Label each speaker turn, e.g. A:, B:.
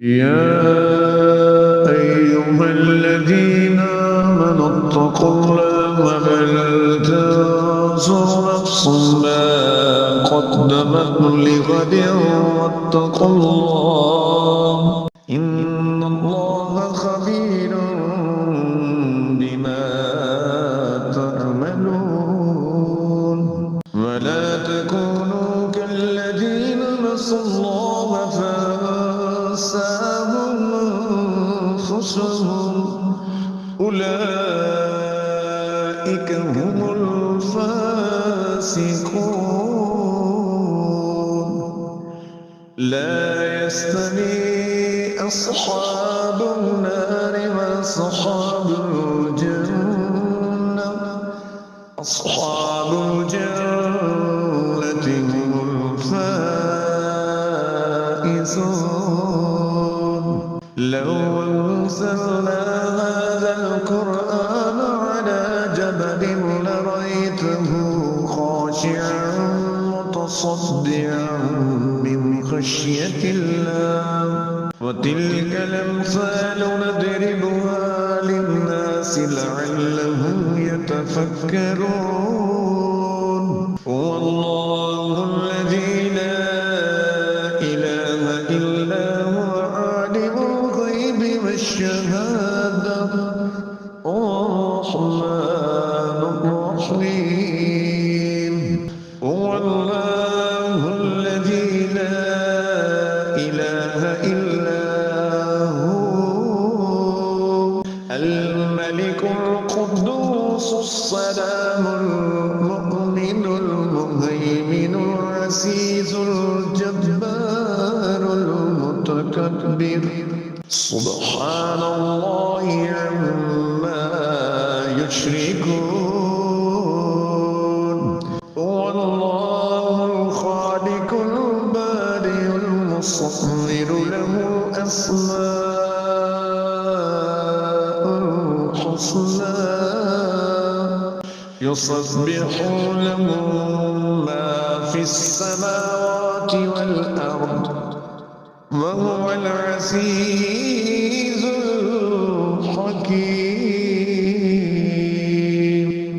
A: يا أيها الذين آمنوا اتقوا الله ولتنظر نفس ما قدمت لغد واتقوا الله إن الله خبير بما تعملون ولا تكونوا كالذين نسوا الله فأنساهم أنفسهم أولئك هم الفاسقون لا يستوي أصحاب النار وأصحاب الجنة أصحاب الجنة هم الفائزون لو أنزلنا هذا القرآن على جبل لرأيته خاشعا متصدعا من خشية الله وتلك الأمثال نضربها للناس لعلهم يتفكرون هو الله الذي لا إله إلا هو عالم الغيب والشهادة الرحمن الرحيم هو الله الذي لا إله إلا هو الملك القدوس السلام المؤمن المهيمن العزيز الجبار المتكبر سبحان الله عما يشركون هو الله الخالق البارئ المصور له الأسماء الحسنى يسبح له ما في السماوات والأرض وهو العزيز الحكيم